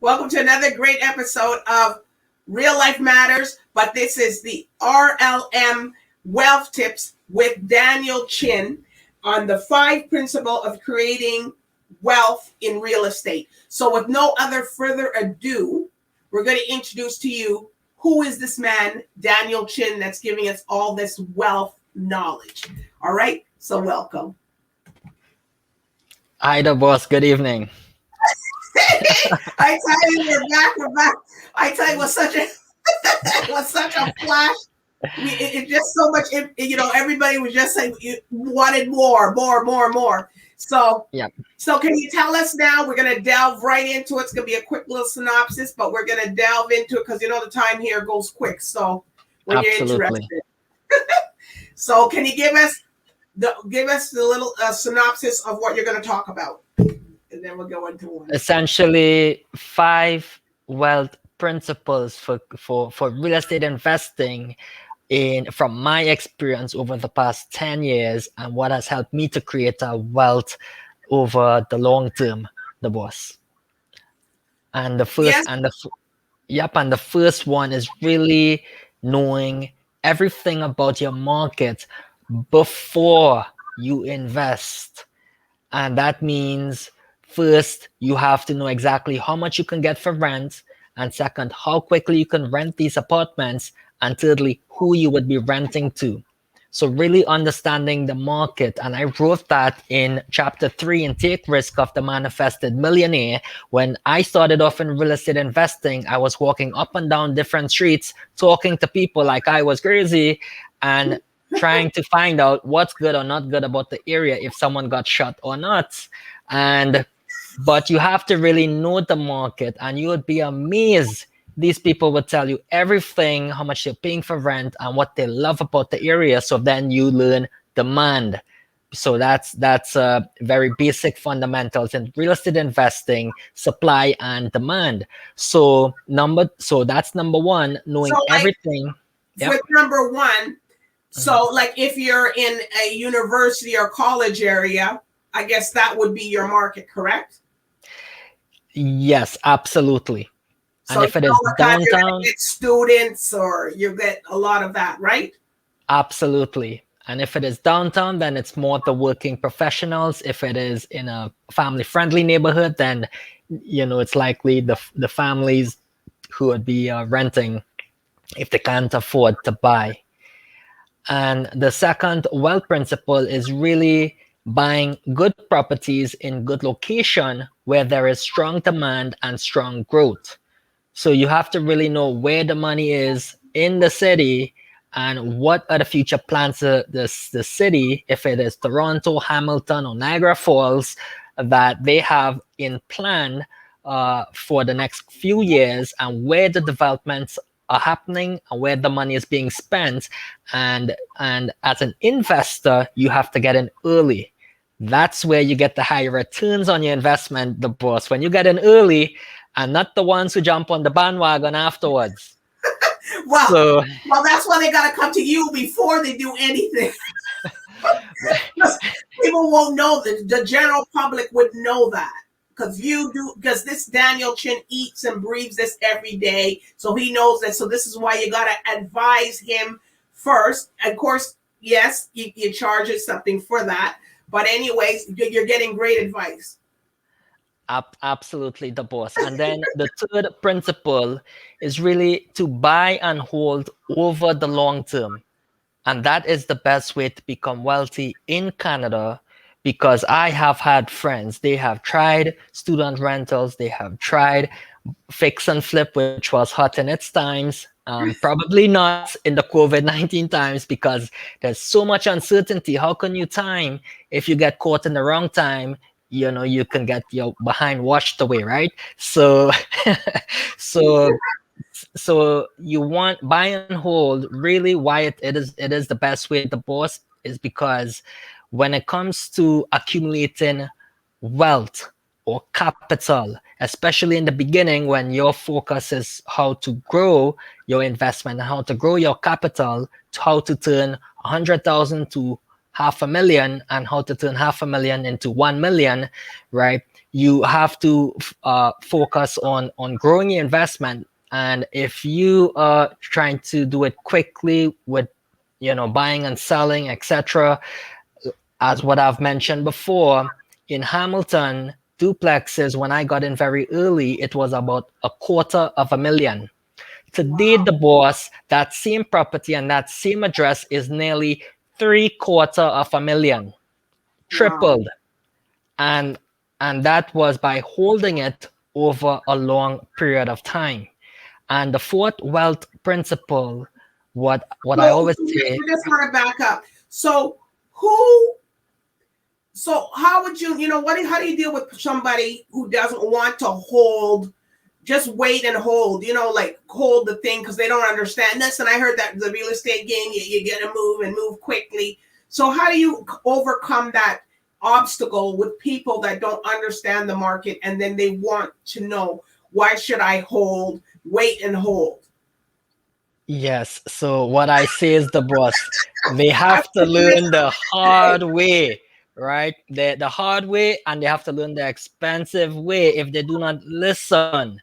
Welcome to another great episode of Real Life Matters, but this is the RLM Wealth Tips with Daniel Chin on the 5 principles of creating wealth in real estate. So with no other further ado, we're going to introduce to you who is this man, Daniel Chin, that's giving us all this wealth knowledge. All right, so welcome. Hi, DBoss. Good evening. I tell you, we're back. I tell you, it was such a flash. It just so much, everybody was just saying you wanted more. So, yep. So can you tell us now? We're going to delve right into it. It's going to be a quick little synopsis, but we're going to delve into it because the time here goes quick. So when Absolutely. You're interested. So can you give us the little synopsis of what you're going to talk about? And then we'll go into one. Essentially, 5 wealth principles for real estate investing from my experience over the past 10 years and what has helped me to create a wealth over the long term, DBoss. And the first and the first one is really knowing everything about your market before you invest. And that means first, you have to know exactly how much you can get for rent. And second, how quickly you can rent these apartments. And thirdly, who you would be renting to. So really understanding the market. And I wrote that in chapter 3 in Take Risk of the Manifested Millionaire. When I started off in real estate investing, I was walking up and down different streets, talking to people like I was crazy and trying to find out what's good or not good about the area, if someone got shot or not. But you have to really know the market, and you would be amazed. These people would tell you everything, how much they're paying for rent and what they love about the area. So then you learn demand. So that's very basic fundamentals in real estate investing, supply and demand. So that's number one, knowing everything. With number one, so like if you're in a university or college area, I guess that would be your market, correct? Yes, absolutely. So and if it is downtown, get students or you get a lot of that, right? Absolutely. And if it is downtown, then it's more the working professionals. If it is in a family-friendly neighborhood, then it's likely the families who would be renting if they can't afford to buy. And the second wealth principle is really buying good properties in good location where there is strong demand and strong growth. So you have to really know where the money is in the city and what are the future plans of the city, if it is Toronto, Hamilton, or Niagara Falls, that they have in plan for the next few years, and where the developments are happening and where the money is being spent. And as an investor, you have to get in early. That's where you get the higher returns on your investment, DBoss. When you get in early and not the ones who jump on the bandwagon afterwards. Well, that's why they got to come to you before they do anything. People won't know that. The general public would know that. Because this Daniel Chin eats and breathes this every day. So he knows that. So this is why you got to advise him first. Of course, yes, you charge us something for that. But anyways, you're getting great advice. Absolutely, DBoss. And then the third principle is really to buy and hold over the long term. And that is the best way to become wealthy in Canada, because I have had friends, they have tried student rentals, they have tried fix and flip, which was hot in its times. Probably not in the COVID-19 times, because there's so much uncertainty. How can you time if you get caught in the wrong time? You can get your behind washed away, right? So you want buy and hold. Really, why it is the best way, DBoss, is because when it comes to accumulating wealth or capital, especially in the beginning, when your focus is how to grow your investment and how to grow your capital, to how to turn 100,000 to $500,000 and how to turn $500,000 into 1 million, right? you have to focus on growing your investment. And if you are trying to do it quickly with, buying and selling, etc., as what I've mentioned before, in Hamilton, duplexes, when I got in very early, it was about $250,000. Today, the boss, that same property and that same address is nearly $750,000, tripled. And that was by holding it over a long period of time. And the fourth wealth principle, what I always say. I just want to back up. So how would you, how do you deal with somebody who doesn't want to hold, just wait and hold, like hold the thing because they don't understand this? And I heard that the real estate game, you got to move and move quickly. So how do you overcome that obstacle with people that don't understand the market and then they want to know, why should I hold, wait and hold? Yes. So what I say is, the boss, they have to learn the hard way, right? The hard way, and they have to learn the expensive way if they do not listen.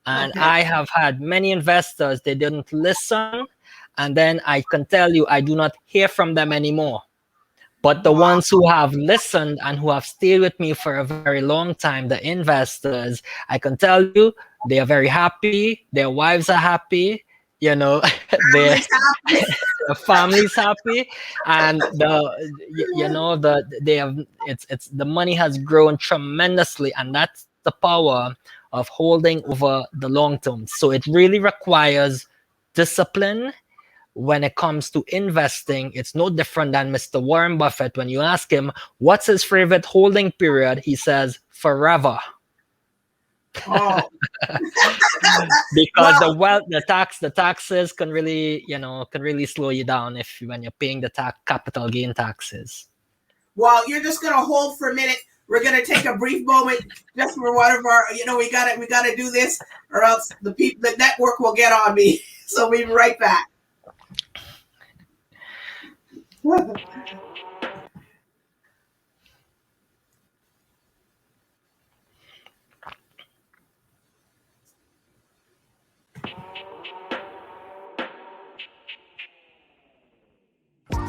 And I have had many investors, they didn't listen. And then I can tell you, I do not hear from them anymore. But the ones who have listened and who have stayed with me for a very long time, the investors, I can tell you, they are very happy. Their wives are happy. Their family's happy, and the money has grown tremendously, and that's the power of holding over the long term. So it really requires discipline. When it comes to investing, it's no different than Mr. Warren Buffett. When you ask him what's his favorite holding period, he says forever. Oh. Because the taxes can really slow you down when you're paying the capital gain taxes. Well, you're just gonna hold for a minute. We're gonna take a brief moment just for one of our, we gotta do this, or else the network will get on me. So we'll be right back.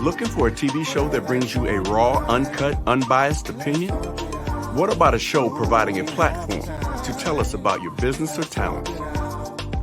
Looking for a TV show that brings you a raw, uncut, unbiased opinion? What about a show providing a platform to tell us about your business or talent?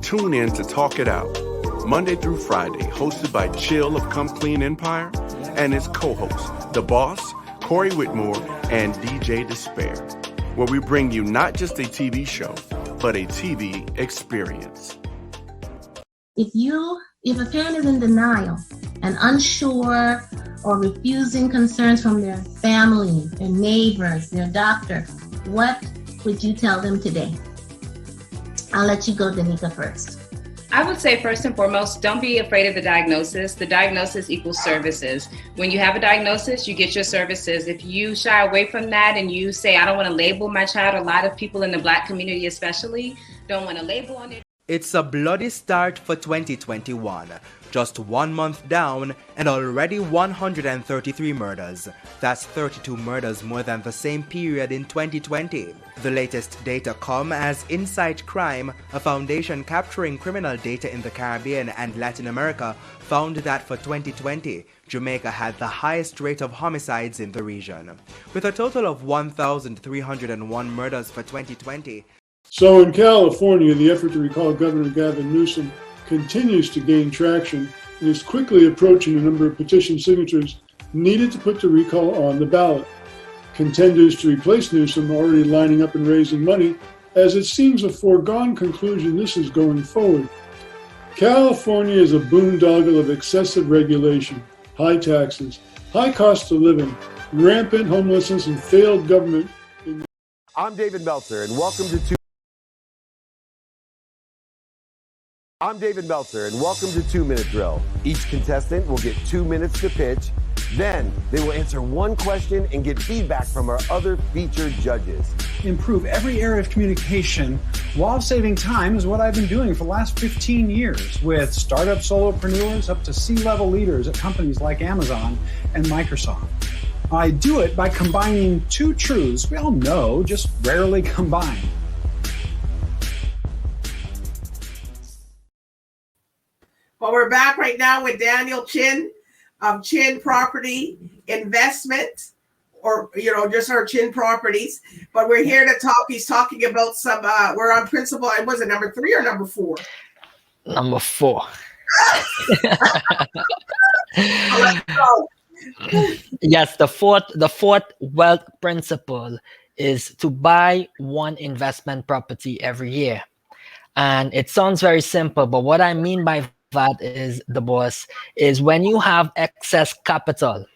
Tune in to Talk It Out, Monday through Friday, hosted by Chill of Come Clean Empire and his co-hosts, DBoss, Corey Whitmore, and DJ Despair, where we bring you not just a TV show, but a TV experience. If a parent is in denial and unsure or refusing concerns from their family, their neighbors, their doctor, what would you tell them today? I'll let you go, Danica, first. I would say first and foremost, don't be afraid of the diagnosis. The diagnosis equals services. When you have a diagnosis, you get your services. If you shy away from that and you say, I don't want to label my child, a lot of people in the Black community especially don't want to label on it. It's a bloody start for 2021. Just 1 month down and already 133 murders. That's 32 murders more than the same period in 2020. The latest data come as Insight Crime, a foundation capturing criminal data in the Caribbean and Latin America, found that for 2020, Jamaica had the highest rate of homicides in the region. With a total of 1,301 murders for 2020. So in California, the effort to recall Governor Gavin Newsom continues to gain traction and is quickly approaching the number of petition signatures needed to put the recall on the ballot. Contenders to replace Newsom are already lining up and raising money, as it seems a foregone conclusion this is going forward. California is a boondoggle of excessive regulation, high taxes, high cost of living, rampant homelessness, and failed government. I'm David Meltzer, and welcome to Two Minute Drill. Each contestant will get 2 minutes to pitch. Then they will answer one question and get feedback from our other featured judges. Improve every area of communication while saving time is what I've been doing for the last 15 years with startup solopreneurs up to C-level leaders at companies like Amazon and Microsoft. I do it by combining two truths we all know, just rarely combine. Well, we're back right now with Daniel Chin of Chin Property Investment, or just our Chin Properties. But we're here to talk. He's talking about some. We're on principle. Was it number 3 or number 4? Number 4. Let's go. Yes, the fourth wealth principle is to buy one investment property every year. And it sounds very simple, but what I mean by that is, the boss, is when you have excess capital,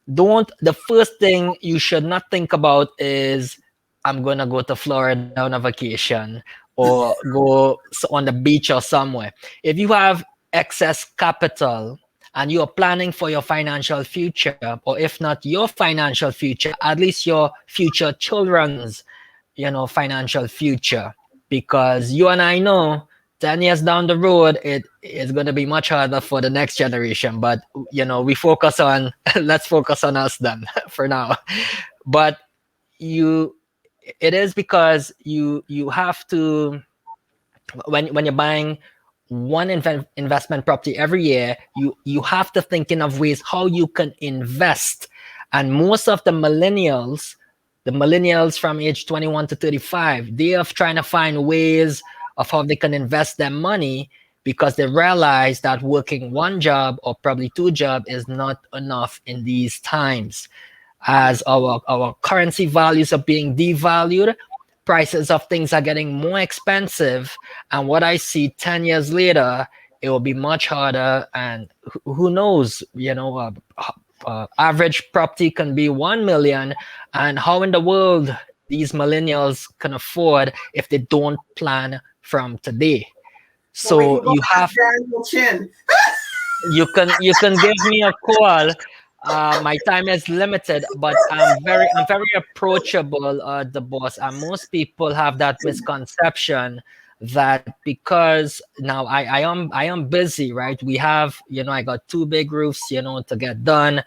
the first thing you should not think about is, I'm gonna go to Florida on a vacation or go on the beach or somewhere. If you have excess capital and you are planning for your financial future, or if not your financial future, at least your future children's, financial future, because you and I know 10 years down the road, it is going to be much harder for the next generation. But, we focus on, let's focus on us then for now. But it is because you have to, when you're buying one investment property every year, you have to thinking of ways how you can invest. And most of the millennials from age 21 to 35, they are trying to find ways of how they can invest their money, because they realize that working one job or probably 2 jobs is not enough in these times. As our currency values are being devalued, prices of things are getting more expensive. And what I see 10 years later, it will be much harder. And who knows, average property can be 1 million. And how in the world these millennials can afford if they don't plan from today? So you have Daniel Chin. you can give me a call. My time is limited, but I'm very approachable, the boss. And most people have that misconception that because now I am busy, right? We have, I got 2 big roofs, to get done.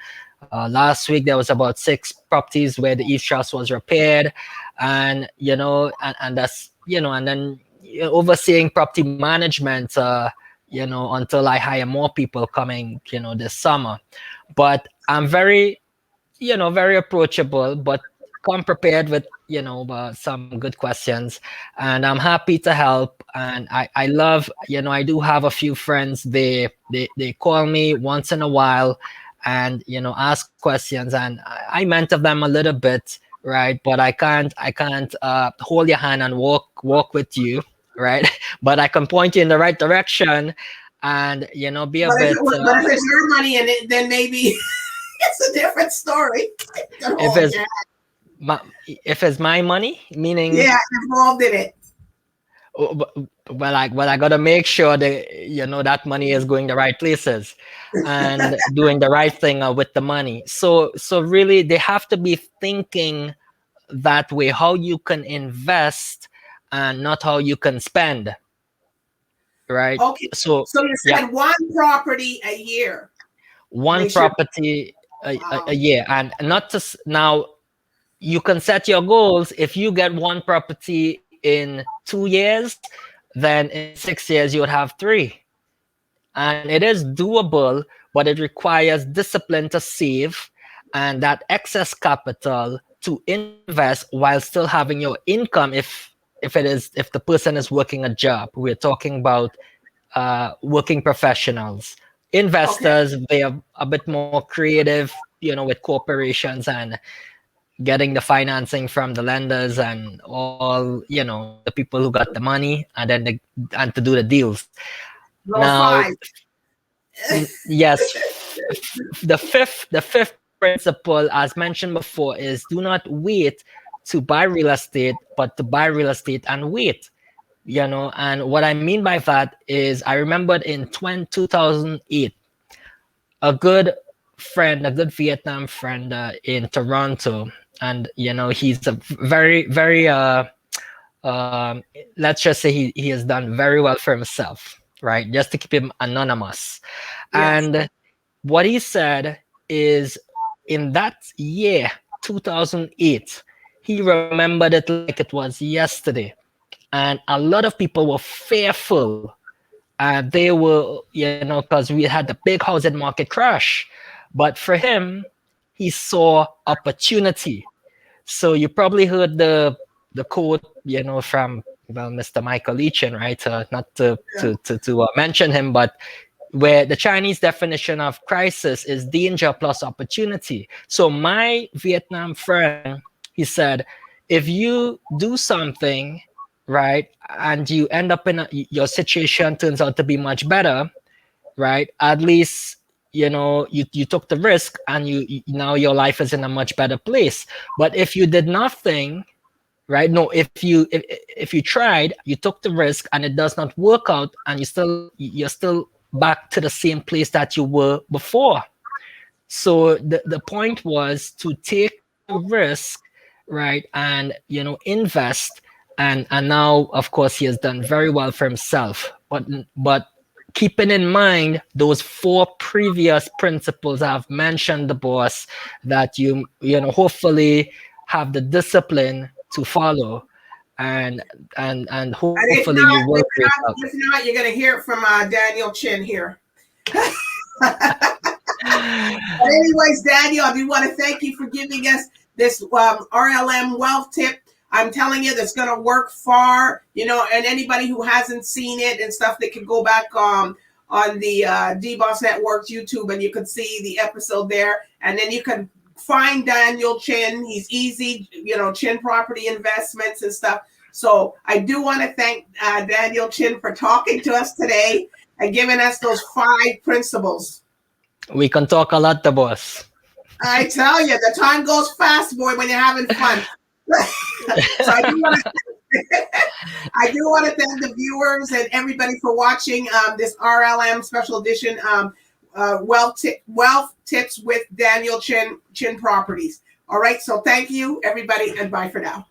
Last week there was about 6 properties where the east truss was repaired, and and that's and then overseeing property management, until I hire more people coming, this summer. But I'm very, very approachable, but come prepared with, some good questions, and I'm happy to help. And I love, I do have a few friends. They call me once in a while and, ask questions, and I mentor them a little bit, right? But I can't hold your hand and walk with you, right? But I can point you in the right direction, and be a bit. But if it's your money in it, then maybe it's a different story. If it's my money, meaning involved in it. Well, I gotta make sure that that money is going the right places and doing the right thing with the money. So really, they have to be thinking that way, how you can invest and not how you can spend. Right. Okay. So you said one property a year. One property a year, and not just now. You can set your goals. If you get one property in 2 years, then in 6 years you would have 3, and it is doable. But it requires discipline to save and that excess capital to invest while still having your income. If the person is working a job, we're talking about working professionals. Investors, they are a bit more creative, with corporations and getting the financing from the lenders and all, the people who got the money, and then and to do the deals. Now, yes, the fifth principle, as mentioned before, is do not wait to buy real estate, but to buy real estate and wait. And what I mean by that is, I remembered in 2008, a good Vietnam friend in Toronto, and he's a very, very let's just say he has done very well for himself, right? Just to keep him anonymous. Yes. And what he said is, in that year, 2008, he remembered it like it was yesterday. And a lot of people were fearful. They were, because we had the big housing market crash. But for him, he saw opportunity. So you probably heard the quote, from Mr. Michael Leachin, right? Not to mention him, but where the Chinese definition of crisis is danger plus opportunity. So my Vietnam friend, he said, if you do something, right, and you end up in your situation turns out to be much better, right? At least you took the risk, and you now your life is in a much better place. But if you did nothing, right? No, if you tried, you took the risk, and it does not work out, and you're still back to the same place that you were before. So the point was to take the risk, right, and invest, and now of course he has done very well for himself. But keeping in mind those 4 previous principles I've mentioned, the boss, that you hopefully have the discipline to follow, and hopefully you will break out. If not, you're going to hear it from Daniel Chin here. But anyways, Daniel, I do want to thank you for giving us this RLM wealth tip. I'm telling you, that's going to work far, and anybody who hasn't seen it and stuff, they can go back on the DBoss Network's YouTube, and you can see the episode there. And then you can find Daniel Chin. He's easy, Chin Property Investments and stuff. So I do want to thank Daniel Chin for talking to us today and giving us those 5 principles. We can talk a lot, the boss. I tell you, the time goes fast, boy, when you're having fun. So I do want to thank the viewers and everybody for watching this RLM special edition wealth tips with Daniel Chin Properties. All right, so thank you, everybody, and bye for now.